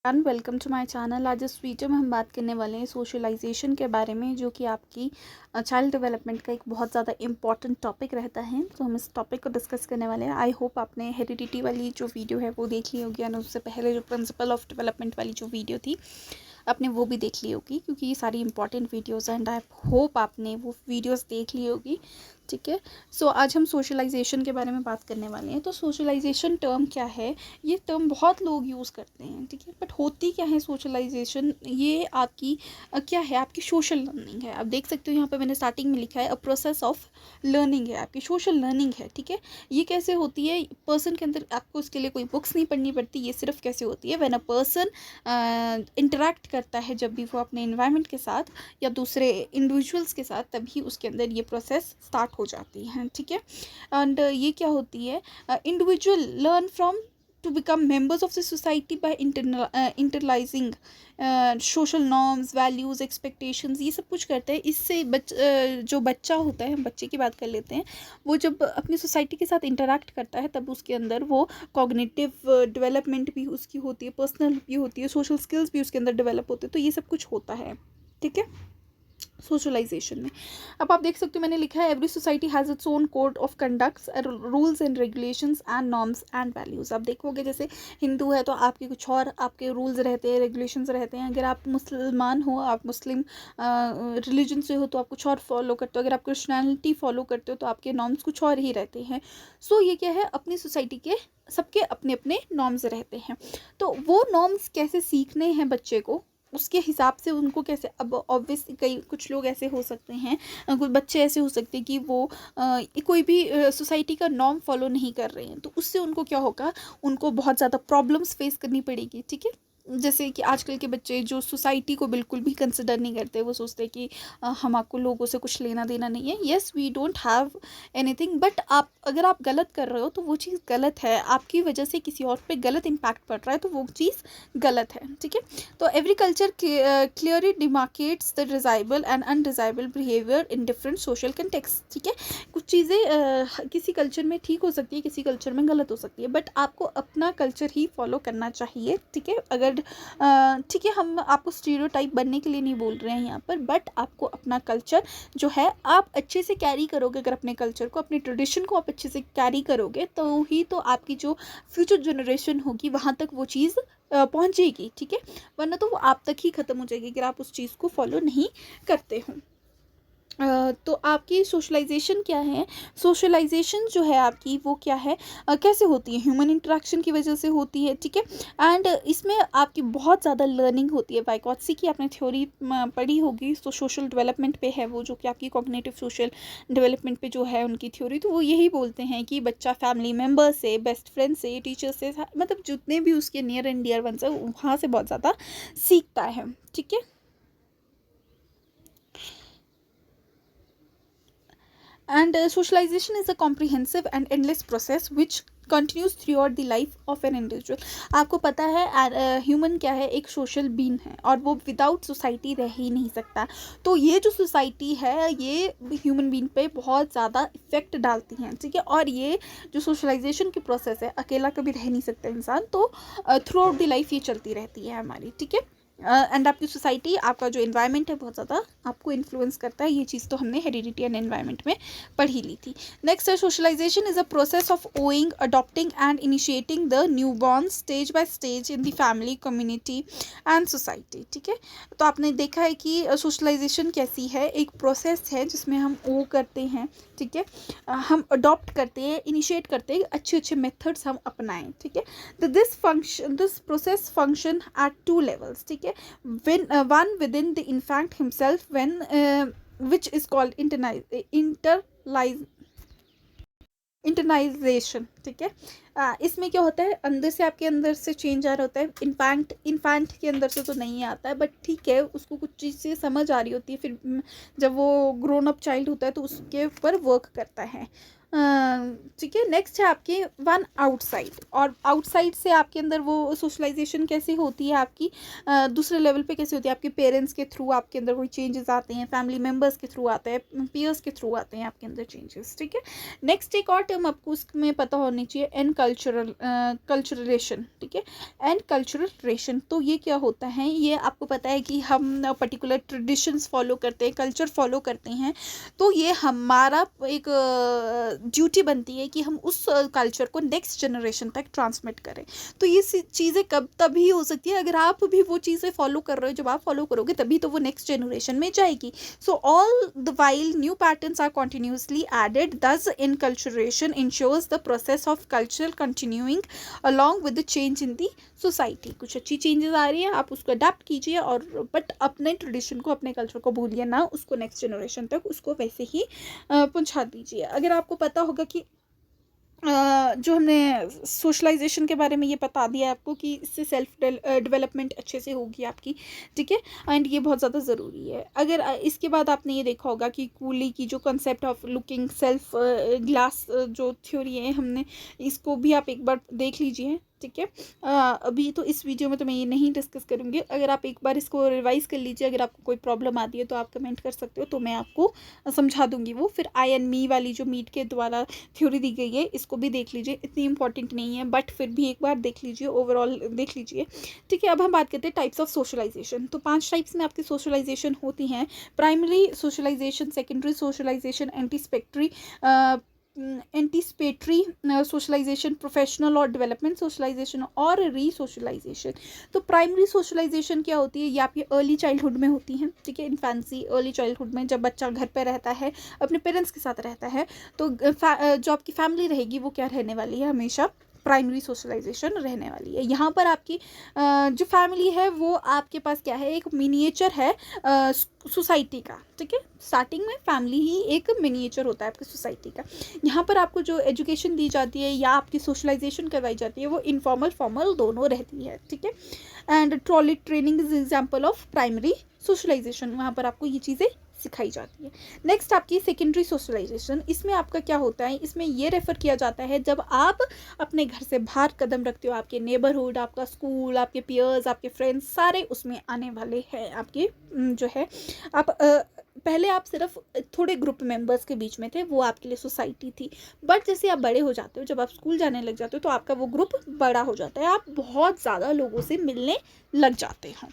And welcome to my channel. आज इस video में हम बात करने वाले हैं सोशलाइजेशन के बारे में, जो कि आपकी चाइल्ड डेवलपमेंट का एक बहुत ज़्यादा इंपॉर्टेंट टॉपिक रहता है। तो हम इस टॉपिक को डिस्कस करने वाले हैं। आई होप आपने हेरिडिटी वाली जो वीडियो है वो देख ली होगी, और उससे पहले जो प्रिंसिपल ऑफ डेवलपमेंट वाली जो वीडियो थी आपने वो भी देख ली होगी, क्योंकि ये सारी इंपॉर्टेंट वीडियोज़ हैं एंड आई होप आपने वो वीडियोज़ देख ली होगी। ठीक है, सो आज हम सोशलाइजेशन के बारे में बात करने वाले हैं। तो सोशलाइजेशन टर्म क्या है, ये टर्म बहुत लोग यूज़ करते हैं, ठीक है, बट होती क्या है सोशलाइजेशन? ये आपकी क्या है, आपकी सोशल लर्निंग है। आप देख सकते हो यहाँ पे मैंने स्टार्टिंग में लिखा है अ प्रोसेस ऑफ लर्निंग है, आपकी सोशल लर्निंग है। ठीक है, ये कैसे होती है? पर्सन के अंदर आपको इसके लिए कोई बुक्स नहीं पढ़नी पड़ती। ये सिर्फ कैसे होती है, व्हेन अ पर्सन इंटरेक्ट करता है, जब भी वो अपने इन्वायरमेंट के साथ या दूसरे इंडिविजुअल्स के साथ, तभी उसके अंदर ये प्रोसेस स्टार्ट हो जाती है। ठीक है, एंड ये क्या होती है, individual learn from to become members of the society by internalizing social norms, values, expectations, ये सब कुछ करते हैं। इससे जो बच्चा होता है, हम बच्चे की बात कर लेते हैं, वो जब अपनी सोसाइटी के साथ इंटरेक्ट करता है तब उसके अंदर वो कॉग्निटिव डेवलपमेंट भी उसकी होती है, पर्सनल भी होती है, सोशल स्किल्स भी उसके अंदर डेवलप होते हैं। तो ये सब कुछ होता है, ठीक है, सोशलाइजेशन में। अब आप देख सकते हो मैंने लिखा है every society has its own code of conducts, rules and regulations and norms and values. आप देखोगे जैसे हिंदू है तो आपके कुछ और आपके रूल्स रहते हैं, रेगुलेशंस रहते हैं। अगर आप मुसलमान हो, आप मुस्लिम रिलीजन से हो, तो आप कुछ और फॉलो करते हो। अगर आप क्रिश्चियनिटी फॉलो करते हो तो आपके नॉर्म्स कुछ और ही रहते हैं। सो ये क्या है, अपनी सोसाइटी के सबके अपने अपने नॉर्म्स रहते हैं। तो वो नॉर्म्स कैसे सीखने हैं बच्चे को, उसके हिसाब से उनको कैसे, अब ऑब्वियसली कई कुछ लोग ऐसे हो सकते हैं, कुछ बच्चे ऐसे हो सकते हैं कि वो कोई भी सोसाइटी का नॉर्म फॉलो नहीं कर रहे हैं, तो उससे उनको क्या होगा, उनको बहुत ज़्यादा प्रॉब्लम्स फेस करनी पड़ेगी। ठीक है, जैसे कि आजकल के बच्चे जो सोसाइटी को बिल्कुल भी कंसिडर नहीं करते, वो सोचते हैं कि हम आपको लोगों से कुछ लेना देना नहीं है। Yes, we don't have anything, but आप अगर आप गलत कर रहे हो तो वो चीज़ गलत है, आपकी वजह से किसी और पे गलत इम्पैक्ट पड़ रहा है, तो वो चीज़ गलत है। ठीक है, तो every culture clearly demarcates the desirable and undesirable behaviour in different social context. ठीक है, कुछ चीज़ें किसी कल्चर में ठीक हो सकती है, किसी कल्चर में गलत हो सकती है, बट आपको अपना कल्चर ही फॉलो करना चाहिए। ठीक है, अगर ठीक है, हम आपको स्टीरियोटाइप बनने के लिए नहीं बोल रहे हैं यहाँ पर, बट आपको अपना कल्चर जो है आप अच्छे से कैरी करोगे। अगर अपने कल्चर को, अपने ट्रेडिशन को आप अच्छे से कैरी करोगे, तो ही तो आपकी जो फ्यूचर जनरेशन होगी वहाँ तक वो चीज़ पहुँचेगी। ठीक है, वरना तो वो आप तक ही ख़त्म हो जाएगी अगर आप उस चीज़ को फॉलो नहीं करते हो। तो आपकी सोशलाइजेशन क्या है, सोशलाइजेशन जो है आपकी वो क्या है, कैसे होती है, ह्यूमन इंटरेक्शन की वजह से होती है। ठीक है, एंड इसमें आपकी बहुत ज़्यादा लर्निंग होती है। वाइगॉत्स्की की आपने थ्योरी पढ़ी होगी, तो सोशल डेवलपमेंट पे है वो, जो कि आपकी कॉग्निटिव सोशल डेवलपमेंट पे जो है उनकी थ्योरी। तो वो यही बोलते हैं कि बच्चा फैमिली मेम्बर से, बेस्ट फ्रेंड से, टीचर से, मतलब जितने भी उसके नियर एंड डियर वंस है वहाँ से बहुत ज़्यादा सीखता है। ठीक है, and socialization is a comprehensive and endless process which continues throughout the life of an individual। आपको पता है ह्यूमन क्या है, एक सोशल बीइंग है, और वो विदाउट सोसाइटी रह ही नहीं सकता। तो ये जो सोसाइटी है ये ह्यूमन बीइंग पे बहुत ज़्यादा इफेक्ट डालती हैं। ठीक है, और ये जो सोशलाइजेशन की प्रोसेस है, अकेला कभी रह नहीं सकता इंसान, तो थ्रू आउट द लाइफ ये चलती रहती है हमारी। ठीक है, एंड आपकी सोसाइटी, आपका जो इन्वायरमेंट है बहुत ज़्यादा आपको इन्फ्लुएंस करता है। ये चीज़ तो हमने हेरिडिटी एंड एनवायरमेंट में पढ़ ही ली थी। नेक्स्ट है socialization is a process of owing, adopting and initiating the newborn stage by stage in the family, community and society. ठीक है, तो आपने देखा है कि सोशलाइजेशन कैसी है, एक प्रोसेस है जिसमें हम ओ करते हैं। ठीक है, हम अडॉप्ट करते हैं, इनिशिएट करते हैं, अच्छे अच्छे मेथड्स हम अपनाएं। ठीक है, तो this process function at two levels. ठीक है, one within the infant himself, when which is called इंटरनाइजेशन। ठीक है, इसमें क्या होता है, अंदर से, आपके अंदर से चेंज आ रहा होता है। इन्फेंट के अंदर से तो नहीं आता है, बट ठीक है, उसको कुछ चीज़ें समझ आ रही होती है, फिर जब वो ग्रोन अप चाइल्ड होता है तो उसके ऊपर वर्क करता है। ठीक है। नेक्स्ट है आपके वन आउटसाइड, और आउटसाइड से आपके अंदर वो सोशलाइजेशन कैसे होती है आपकी दूसरे लेवल पे कैसे होती है, आपके पेरेंट्स के थ्रू आपके अंदर कोई चेंजेस आते हैं, फैमिली मेम्बर्स के थ्रू आते हैं, पीयर्स के थ्रू आते हैं आपके अंदर चेंजेस। ठीक है। नेक्स्ट एक और टर्म आपको उसमें पता होनी चाहिए, एन कल्चरलेशन। ठीक है, एंड कल्चरलेशन, तो ये क्या होता है, ये आपको पता है कि हम पर्टिकुलर ट्रेडिशंस फॉलो करते हैं, कल्चर फॉलो करते हैं, तो ये हमारा एक ड्यूटी बनती है कि हम उस कल्चर को नेक्स्ट जनरेशन तक ट्रांसमिट करें। तो ये चीज़ें कब तभी हो सकती है अगर आप भी वो चीज़ें फॉलो कर रहे हो, जब आप फॉलो करोगे तभी तो वो नेक्स्ट जनरेशन में जाएगी। So all the while new patterns are continuously added, thus enculturation ensures the process of cultural continuing along with the change in the society. कुछ अच्छी चेंजेस आ रही है, आप उसको अडेप्ट कीजिए, और बट अपने ट्रेडिशन को, अपने कल्चर को भूलिए ना, उसको नेक्स्ट जनरेशन तक उसको वैसे ही पहुंचा दीजिए। अगर आपको पता होगा कि जो हमने सोशलाइजेशन के बारे में ये बता दिया आपको कि इससे सेल्फ डेवलपमेंट अच्छे से होगी आपकी। ठीक है, एंड ये बहुत ज़्यादा ज़रूरी है। अगर इसके बाद आपने ये देखा होगा कि कूली की जो concept of looking self glass जो थ्योरी है, हमने इसको भी आप एक बार देख लीजिए। ठीक है, अभी तो इस वीडियो में तो मैं ये नहीं डिस्कस करूँगी। अगर आप एक बार इसको रिवाइज़ कर लीजिए, अगर आपको कोई प्रॉब्लम आती है तो आप कमेंट कर सकते हो, तो मैं आपको समझा दूँगी वो। फिर आई एंड मी वाली जो मीट के द्वारा थ्योरी दी गई है, इसको भी देख लीजिए, इतनी इंपॉर्टेंट नहीं है बट फिर भी एक बार देख लीजिए, ओवरऑल देख लीजिए। ठीक है, अब हम बात करते हैं टाइप्स ऑफ सोशलाइजेशन। तो 5 टाइप्स में आपकी सोशलाइजेशन होती हैं। Primary socialization, secondary socialization, anticipatory socialization, professional और डेवलपमेंट सोशलाइजेशन, और रीसोशलाइजेशन। तो प्राइमरी सोशलाइजेशन क्या होती है, ये आपकी अर्ली चाइल्डहुड में होती है। ठीक है, इन्फेंसी, अर्ली चाइल्डहुड में जब बच्चा घर पे रहता है, अपने पेरेंट्स के साथ रहता है, तो जो आपकी फैमिली रहेगी वो क्या रहने वाली है, हमेशा प्राइमरी सोशलाइजेशन रहने वाली है। यहाँ पर आपकी जो फैमिली है वो आपके पास क्या है, एक मिनिएचर है सोसाइटी का। ठीक है, स्टार्टिंग में फैमिली ही एक मिनिएचर होता है आपकी सोसाइटी का। यहाँ पर आपको जो एजुकेशन दी जाती है या आपकी सोशलाइजेशन करवाई जाती है वो इनफॉर्मल फॉर्मल दोनों रहती है। ठीक है, and trolley training is example of primary socialization, वहाँ पर आपको ये चीज़ें सिखाई जाती है। नेक्स्ट आपकी सेकेंडरी सोशलाइजेशन, इसमें आपका क्या होता है, इसमें ये रेफर किया जाता है जब आप अपने घर से बाहर कदम रखते हो, आपके नेबरहुड, आपका स्कूल, आपके पीयर्स, आपके फ्रेंड्स सारे उसमें आने वाले हैं। आपके जो है आप पहले आप सिर्फ थोड़े ग्रुप मेंबर्स के बीच में थे, वो आपके लिए सोसाइटी थी। बट जैसे आप बड़े हो जाते हो, जब आप स्कूल जाने लग जाते हो, तो आपका वो ग्रुप बड़ा हो जाता है, आप बहुत ज़्यादा लोगों से मिलने लग जाते हो।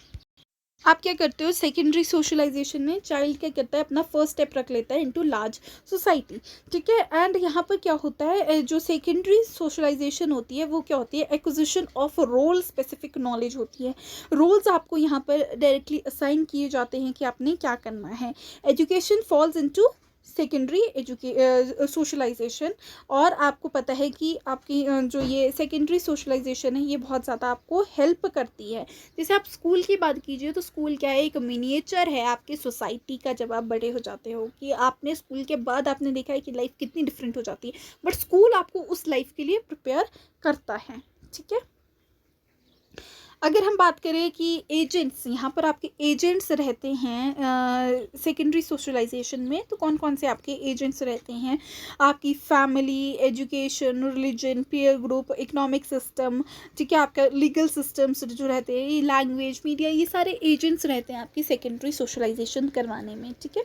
आप क्या करते हो सेकेंडरी सोशलाइजेशन में, चाइल्ड क्या करता है, अपना फर्स्ट स्टेप रख लेता है इनटू लार्ज सोसाइटी। ठीक है, एंड यहाँ पर क्या होता है, जो सेकेंडरी सोशलाइजेशन होती है वो क्या होती है, acquisition of role specific knowledge होती है। रोल्स आपको यहाँ पर डायरेक्टली असाइन किए जाते हैं कि आपने क्या करना है। Education falls into secondary socialization, और आपको पता है कि आपकी जो ये सेकेंडरी सोशलाइजेशन है ये बहुत ज़्यादा आपको हेल्प करती है। जैसे आप स्कूल की बात कीजिए, तो स्कूल क्या है, एक मिनिएचर है आपकी सोसाइटी का। जब आप बड़े हो जाते हो कि आपने स्कूल के बाद आपने देखा है कि लाइफ कितनी डिफरेंट हो जाती है, बट स्कूल आपको उस लाइफ के लिए प्रिपेयर करता है। ठीक है, अगर हम बात करें कि एजेंट्स, यहाँ पर आपके एजेंट्स रहते हैं सेकेंडरी सोशलाइजेशन में, तो कौन कौन से आपके एजेंट्स रहते हैं, आपकी family, education, religion, peer group, economic system. ठीक है, आपका लीगल सिस्टम्स जो रहते हैं, लैंग्वेज, मीडिया, ये सारे एजेंट्स रहते हैं आपकी सेकेंडरी सोशलाइजेशन करवाने में। ठीक है,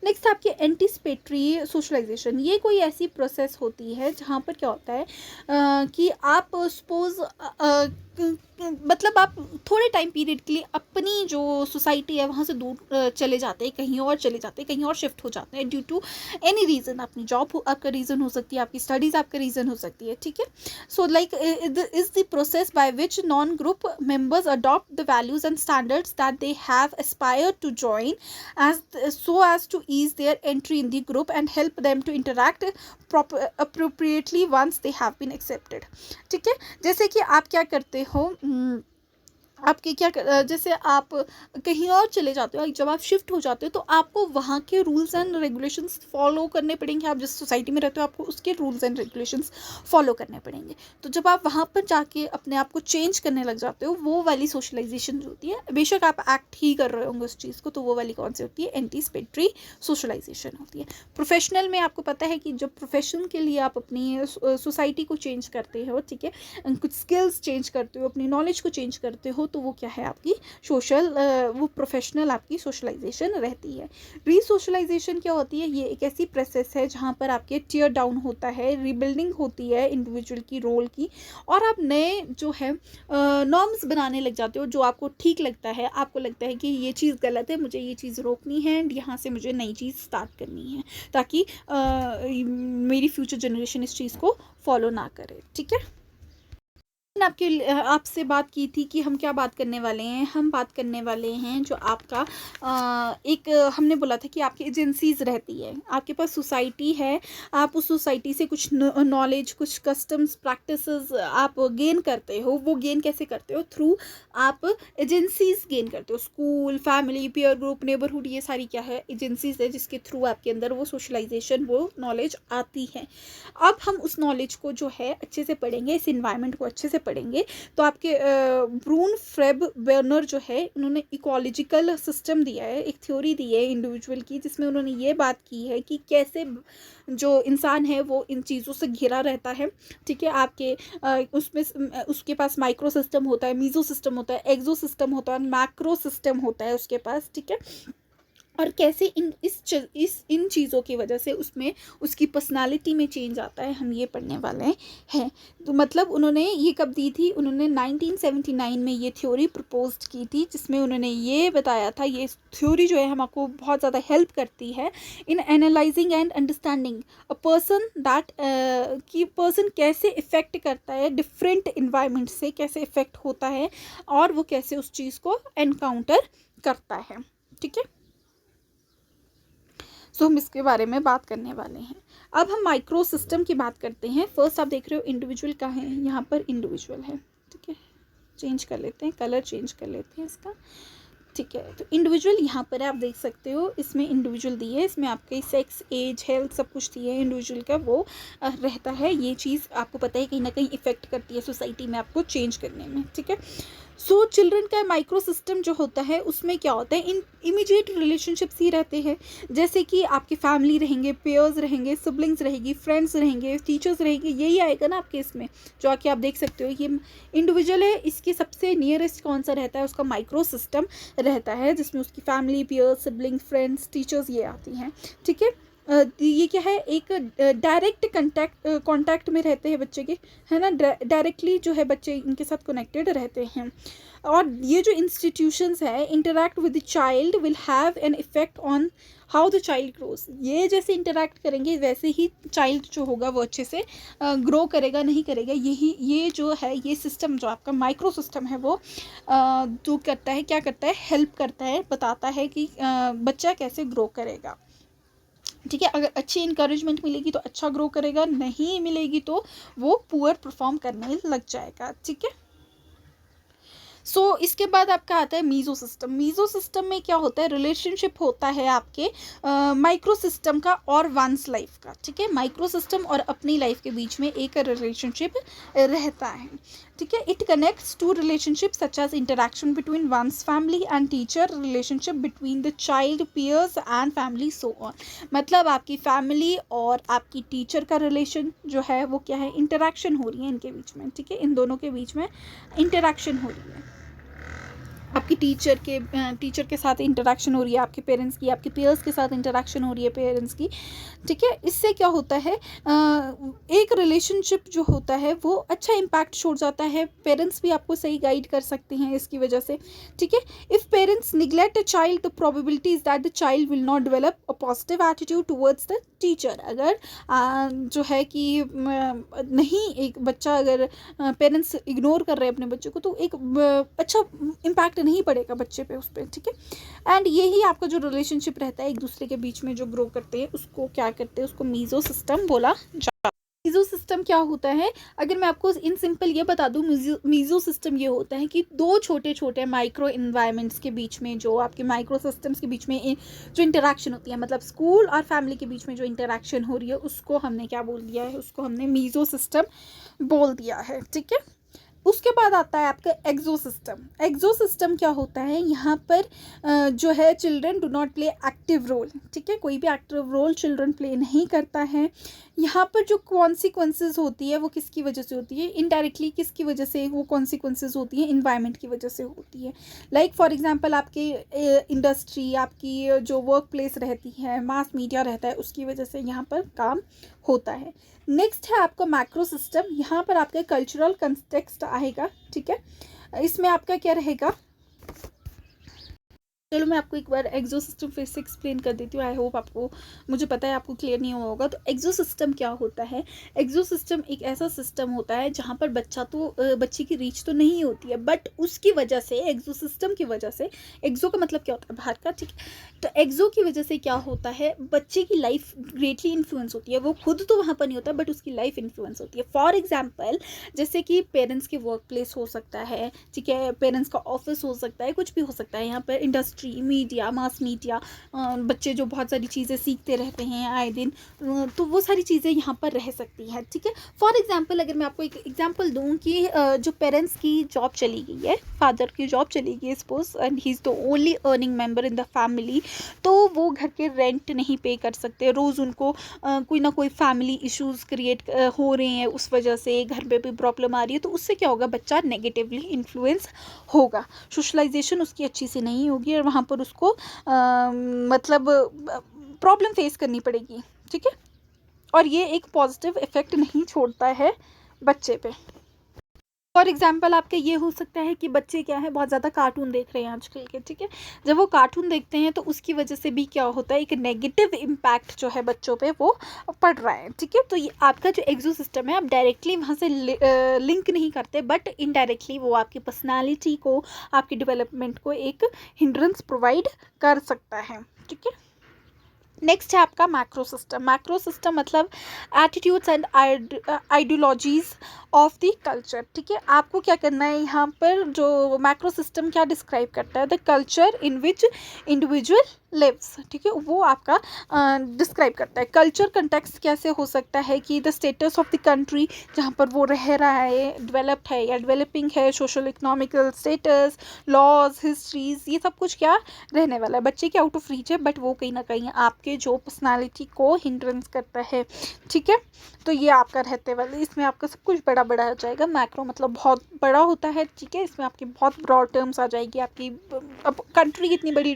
नेक्स्ट आपकी एंटीसिपेटरी सोशलाइजेशन, ये कोई ऐसी प्रोसेस होती है जहाँ पर क्या होता है कि आप सपोज मतलब आप थोड़े टाइम पीरियड के लिए अपनी जो सोसाइटी है वहाँ से दूर चले जाते हैं, कहीं और चले जाते हैं, कहीं और शिफ्ट हो जाते हैं ड्यू टू एनी रीज़न। अपनी जॉब आपका रीज़न हो सकती है, आपकी स्टडीज़ आपका रीज़न हो सकती है। ठीक है, so like is the process by which non group members adopt the values and standards that they have aspired to join as to ease their entry in the group and help them to interact appropriately once they have been accepted। ठीक है, जैसे कि आप क्या करते हो, आपके जैसे आप कहीं और चले जाते हो, जब आप शिफ्ट हो जाते हो तो आपको वहाँ के रूल्स एंड रेगुलेशंस फॉलो करने पड़ेंगे। आप जिस सोसाइटी में रहते हो आपको उसके रूल्स एंड रेगुलेशंस फॉलो करने पड़ेंगे। तो जब आप वहाँ पर जाके अपने आप को चेंज करने लग जाते हो, वो वाली सोशलाइजेशन जो होती है, बेशक आप एक्ट ही कर रहे होंगे उस चीज़ को, तो वो वाली कौन सी होती है, एंटीसिपेटरी सोशलाइजेशन होती है। प्रोफेशनल में आपको पता है कि जब प्रोफेशन के लिए आप अपनी सोसाइटी को चेंज करते हो, ठीक है, कुछ स्किल्स चेंज करते हो, अपनी नॉलेज को चेंज करते हो, तो वो क्या है, आपकी वो प्रोफेशनल आपकी सोशलाइजेशन रहती है। रीसोशलाइजेशन क्या होती है, ये एक ऐसी प्रोसेस है जहाँ पर आपके टीयर डाउन होता है, रीबिल्डिंग होती है इंडिविजुअल की रोल की, और आप नए जो है नॉर्म्स बनाने लग जाते हो, जो आपको ठीक लगता है। आपको लगता है कि ये चीज़ गलत है, मुझे ये चीज़ रोकनी है एंड यहाँ से मुझे नई चीज़ स्टार्ट करनी है, ताकि मेरी फ्यूचर जनरेशन इस चीज़ को फॉलो ना करे, ठीक है। आपसे बात की थी कि हम क्या बात करने वाले हैं, हम बात करने वाले हैं जो आपका हमने बोला था कि आपकी एजेंसीज रहती है, आपके पास सोसाइटी है, आप उस सोसाइटी से कुछ नॉलेज, कुछ कस्टम्स, प्रैक्टिसेस आप गेन करते हो। वो गेन कैसे करते हो, थ्रू आप एजेंसीज गेन करते हो, school, family, peer group, neighbourhood, ये सारी क्या है, एजेंसीज है, जिसके थ्रू आपके अंदर वो सोशलाइजेशन, वो नॉलेज आती है। अब हम उस नॉलेज को जो है अच्छे से पढ़ेंगे, इस इन्वायरमेंट को अच्छे से पढ़ेंगे। तो आपके ब्रून फ्रेब बर्नर जो है, उन्होंने इकोलॉजिकल सिस्टम दिया है, एक थ्योरी दी है इंडिविजुअल की, जिसमें उन्होंने ये बात की है कि कैसे जो इंसान है वो इन चीज़ों से घिरा रहता है, ठीक है। आपके उसमें उसके पास माइक्रो सिस्टम होता है, मीजो सिस्टम होता है, एक्सो सिस्टम होता है, मैक्रो सिस्टम होता है उसके पास, ठीक है। और कैसे इन चीज़ों की वजह से उसमें उसकी पर्सनालिटी में चेंज आता है, हम ये पढ़ने वाले हैं। तो मतलब उन्होंने ये कब दी थी, उन्होंने 1979 में ये थ्योरी प्रपोज्ड की थी, जिसमें उन्होंने ये बताया था, ये थ्योरी जो है हमको बहुत ज़्यादा हेल्प करती है इन analysing and understanding a person, that कि पर्सन कैसे इफ़ेक्ट करता है डिफरेंट इन्वायरमेंट से, कैसे इफ़ेक्ट होता है, और वो कैसे उस चीज़ को एनकाउंटर करता है, ठीक है। सो हम इसके बारे में बात करने वाले हैं। अब हम माइक्रो सिस्टम की बात करते हैं। फर्स्ट आप देख रहे हो इंडिविजुअल का है, यहाँ पर इंडिविजुअल है, ठीक है। चेंज कर लेते हैं, कलर चेंज कर लेते हैं इसका, ठीक है। तो इंडिविजुअल यहाँ पर आप देख सकते हो, इसमें इंडिविजुअल दी है, इसमें आपके सेक्स, एज, हेल्थ सब कुछ दिए है इंडिविजुअल का, वो रहता है। ये चीज़ आपको पता है कहीं ना कहीं इफेक्ट करती है सोसाइटी में आपको चेंज करने में, ठीक है। सो चिल्ड्रन का माइक्रो सिस्टम जो होता है, उसमें क्या होता है, इन इमीडिएट रिलेशनशिप्स ही रहते हैं, जैसे कि आपकी फैमिली रहेंगे, पेयर्स रहेंगे, सिबलिंग्स रहेगी, फ्रेंड्स रहेंगे, टीचर्स रहेंगे, यही आएगा ना आपके इसमें, जो आके आप देख सकते हो। ये इंडिविजुअल है, इसके सबसे नियरेस्ट कौन सा रहता है, उसका माइक्रो सिस्टम रहता है, जिसमें उसकी family, pairs, sibling, friends, teachers ये आती हैं, ठीक है। ये क्या है, एक डायरेक्ट कांटेक्ट में रहते हैं बच्चे के, है ना, डायरेक्टली जो है बच्चे इनके साथ कनेक्टेड रहते हैं। और ये जो इंस्टीट्यूशंस है, interact with the child will have an effect on how the child grows. ये जैसे इंटरैक्ट करेंगे वैसे ही चाइल्ड जो होगा वो अच्छे से ग्रो करेगा, नहीं करेगा। ये जो है, ये सिस्टम जो आपका माइक्रो सिस्टम है, वो जो करता है, क्या करता है, हेल्प करता है, बताता है कि बच्चा कैसे ग्रो करेगा, ठीक है। अगर अच्छी इंकरेजमेंट मिलेगी तो अच्छा ग्रो करेगा, नहीं मिलेगी तो वो पुअर परफॉर्म करने लग जाएगा, ठीक है। इसके बाद आपका आता है मीजो सिस्टम। मीजो सिस्टम में क्या होता है, रिलेशनशिप होता है आपके माइक्रो सिस्टम का और वंस लाइफ का, ठीक है। माइक्रो सिस्टम और अपनी लाइफ के बीच में एक रिलेशनशिप रहता है, ठीक है। It connects to relationship such as interaction between one's family and teacher, relationship between the child, peers and family, so on. मतलब आपकी फैमिली और आपकी टीचर का रिलेशन जो है वो क्या है, इंटरेक्शन हो रही है इनके बीच में, ठीक है। इन दोनों के बीच में इंटरेक्शन हो रही है, आपकी टीचर के साथ इंटरेक्शन हो रही है, आपके पेरेंट्स की, आपके पेयर्स के साथ इंटरेक्शन हो रही है पेरेंट्स की, ठीक है। इससे क्या होता है, एक रिलेशनशिप जो होता है वो अच्छा इम्पैक्ट छोड़ जाता है। पेरेंट्स भी आपको सही गाइड कर सकते हैं इसकी वजह से, ठीक है। If parents neglect a child, the probability is that the child will not develop a positive attitude towards the teacher. अगर जो है कि नहीं, एक बच्चा अगर पेरेंट्स इग्नोर कर रहे हैं अपने बच्चे को, तो एक अच्छा इम्पैक्ट नहीं पड़ेगा बच्चे पे, उस पर, ठीक है। एंड यही आपका जो रिलेशनशिप रहता है एक दूसरे के बीच में जो ग्रो करते हैं, उसको क्या करते हैं, उसको मीजो सिस्टम बोला जाता है। मीज़ो सिस्टम क्या होता है, अगर मैं आपको इन सिंपल ये बता दूँ, मीज़ो सिस्टम ये होता है कि दो छोटे छोटे माइक्रो इन्वायरमेंट्स के बीच में, जो आपके माइक्रो सिस्टम्स के बीच में जो इंटरेक्शन होती है, मतलब स्कूल और फैमिली के बीच में जो इंटरेक्शन हो रही है, उसको हमने क्या बोल दिया है, उसको हमने मीज़ो सिस्टम बोल दिया है। ठीक है, उसके बाद आता है आपका एक्सो सिस्टम। एक्सो सिस्टम क्या होता है, यहाँ पर जो है children do not play active role. ठीक है, कोई भी एक्टिव रोल चिल्ड्रन प्ले नहीं करता है। यहाँ पर जो कॉन्सिक्वेंसेज होती है वो किसकी वजह से होती है, इनडायरेक्टली किसकी वजह से वो कॉन्सिक्वेंसेज होती है, इन्वायरमेंट की वजह से होती है। लाइक फॉर एग्जांपल आपके इंडस्ट्री, आपकी जो वर्क प्लेस रहती है, मास मीडिया रहता है, उसकी वजह से यहाँ पर काम होता है। नेक्स्ट है आपका मैक्रो सिस्टम। यहाँ पर आपका कल्चरल कंटेक्स्ट आएगा। ठीक है, इसमें आपका क्या रहेगा, चलो मैं आपको एक बार एक्सो सिस्टम फिर से एक्सप्लेन कर देती हूँ। आई होप आपको, मुझे पता है आपको क्लियर नहीं हुआ होगा। तो एक्सो सिस्टम क्या होता है, एक्सो सिस्टम एक ऐसा सिस्टम होता है जहाँ पर बच्चे की रीच तो नहीं होती है, बट उसकी वजह से, एक्सो सिस्टम की वजह से, एक्सो का मतलब क्या होता है, बाहर का। ठीक है, तो एक्सो की वजह से क्या होता है, बच्चे की लाइफ ग्रेटली इन्फ्लुएंस होती है। वो खुद तो वहाँ पर नहीं होता, बट उसकी लाइफ इन्फ्लुएंस होती है। फॉर एग्जाम्पल, जैसे कि पेरेंट्स के वर्क प्लेस हो सकता है, ठीक है, पेरेंट्स का ऑफिस हो सकता है, कुछ भी हो सकता है। यहाँ पर इंडस्ट्री, मीडिया, मास मीडिया, बच्चे जो बहुत सारी चीज़ें सीखते रहते हैं आए दिन, तो वो सारी चीज़ें यहाँ पर रह सकती हैं। ठीक है, फॉर एग्जांपल अगर मैं आपको एक एग्जांपल दूँ कि जो पेरेंट्स की जॉब चली गई है, फादर की जॉब चली गई है suppose, and he is the only earning member in the family, तो वो घर के रेंट नहीं पे कर सकते। रोज़ उनको कोई ना कोई फैमिली इश्यूज़ क्रिएट हो रहे हैं, उस वजह से घर पे भी प्रॉब्लम आ रही है, तो उससे क्या होगा, बच्चा नेगेटिवली इन्फ्लुएंस होगा, सोशलाइजेशन उसकी अच्छी से नहीं होगी, और वहाँ पर उसको मतलब प्रॉब्लम फेस करनी पड़ेगी। ठीक है, और ये एक पॉजिटिव इफेक्ट नहीं छोड़ता है बच्चे पे। फॉर एग्जाम्पल आपके ये हो सकता है कि बच्चे क्या है, बहुत ज़्यादा कार्टून देख रहे हैं आजकल के। ठीक है, जब वो कार्टून देखते हैं तो उसकी वजह से भी क्या होता है, एक नेगेटिव इम्पैक्ट जो है बच्चों पे वो पड़ रहा है। ठीक है, तो ये आपका जो एक्सो सिस्टम है, आप डायरेक्टली वहाँ से लिंक नहीं करते, बट इनडायरेक्टली वो आपकी पर्सनालिटी को, आपकी डेवलपमेंट को एक हिंड्रेंस प्रोवाइड कर सकता है। ठीक है, नेक्स्ट है आपका मैक्रो सिस्टम। मैक्रो सिस्टम मतलब attitudes and ideologies of the culture. ठीक है, आपको क्या करना है, यहाँ पर जो मैक्रो सिस्टम क्या डिस्क्राइब करता है, the culture in which individual lives. ठीक है, वो आपका डिस्क्राइब करता है। कल्चर कंटेक्स्ट कैसे हो सकता है कि the status of the country जहाँ पर वो रह रहा है, डेवलप्ड है या डेवलपिंग है, social economical status, laws, histories, ये सब कुछ क्या रहने वाला है। बच्चे के आउट ऑफ रीच है, बट वो कहीं ना कहीं आपके जो पर्सनालिटी को हिंड्रेंस करता है। ठीक है, तो ये आपका रहते वाला, इसमें आपका सब कुछ बड़ा बड़ा हो जाएगा। मैक्रो मतलब बहुत बड़ा होता है। ठीक है, इसमें आपकी बहुत ब्रॉड टर्म्स आ जाएगी आपकी। अब कंट्री कितनी बड़ी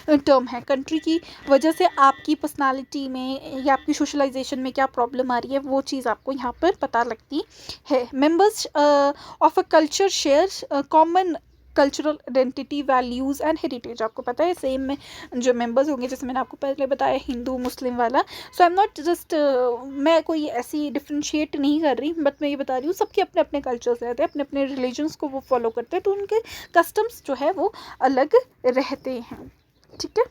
टर्म है, कंट्री की वजह से आपकी पर्सनालिटी में या आपकी सोशलाइजेशन में क्या प्रॉब्लम आ रही है, वो चीज़ आपको यहाँ पर पता लगती है। Members of a culture share common cultural identity, values and heritage. आपको पता है सेम में जो मेंबर्स होंगे, जैसे मैंने आपको पहले बताया हिंदू मुस्लिम वाला। सो आई एम नॉट जस्ट, मैं कोई ऐसी डिफ्रेंशिएट नहीं कर रही, बट मैं ये बता रही हूँ सबके अपने अपने कल्चर्स रहते हैं, अपने अपने रिलीजन्स को वो फॉलो करते हैं, तो उनके कस्टम्स जो है वो अलग रहते हैं। ठीक है,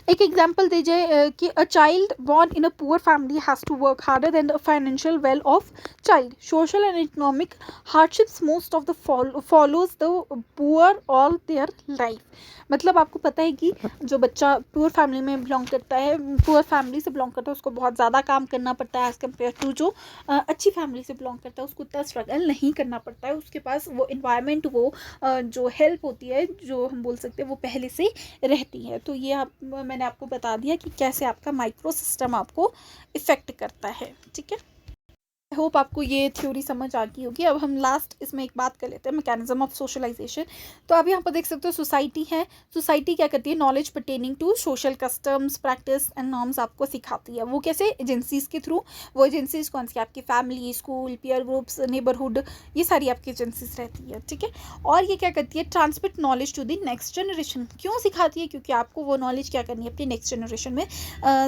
एक एग्जाम्पल दीजिए कि a child born in a poor family has to work harder than the financial well off child. Social and economic hardships most of the follows the poor all their life. मतलब आपको पता है कि जो बच्चा poor family में belong करता है, पुअर फैमिली से बिलोंग करता है, उसको बहुत ज़्यादा काम करना पड़ता है एज़ कम्पेयर टू जो अच्छी फैमिली से बिलोंग करता है, उसको इतना स्ट्रगल नहीं करना पड़ता है। उसके पास वो इन्वायरमेंट, वो जो हेल्प होती है, जो हम बोल सकते हैं, वो पहले से रहती है। तो ये मैंने आपको बता दिया कि कैसे आपका माइक्रो सिस्टम आपको इफ़ेक्ट करता है। ठीक है, आई होप आपको ये थ्योरी समझ आ गई होगी। अब हम लास्ट इसमें एक बात कर लेते हैं, मैकेनिज्म ऑफ सोशलाइजेशन। तो अब यहाँ पर देख सकते हो सोसाइटी है। सोसाइटी क्या करती है, knowledge pertaining to social customs, practice and norms आपको सिखाती है। वो कैसे, एजेंसीज के थ्रू। वो एजेंसीज कौन सी, आपकी family, school, peer groups, neighbourhood, ये सारी आपकी एजेंसीज रहती है। ठीक है, और ये क्या करती है, transmit knowledge to the next generation. क्यों सिखाती है, क्योंकि आपको वो नॉलेज क्या करनी है, अपनी नेक्स्ट जनरेशन में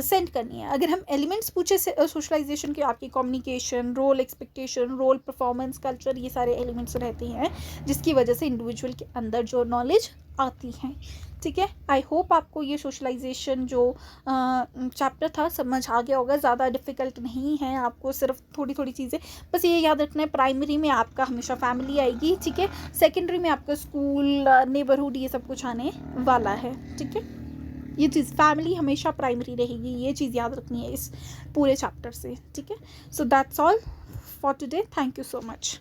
सेंड करनी है। अगर हम एलिमेंट्स पूछे सोशलाइजेशन के, आपकी communication, role, expectation, role, performance, culture, ये सारे एलिमेंट्स रहते हैं जिसकी वजह से इंडिविजुअल के अंदर जो नॉलेज आती हैं। ठीक है, आई होप आपको ये सोशलाइजेशन जो चैप्टर था समझ आ गया होगा। ज़्यादा डिफ़िकल्ट नहीं है, आपको सिर्फ थोड़ी थोड़ी चीज़ें बस ये याद रखना है। प्राइमरी में आपका हमेशा फैमिली आएगी, ठीक है, सेकेंडरी में आपका स्कूल, नेबरहुड, ये सब कुछ आने वाला है। ठीक है, ये चीज़ फैमिली हमेशा प्राइमरी रहेगी, ये चीज़ याद रखनी है इस पूरे चैप्टर से। ठीक है, so that's all for today, thank you so much.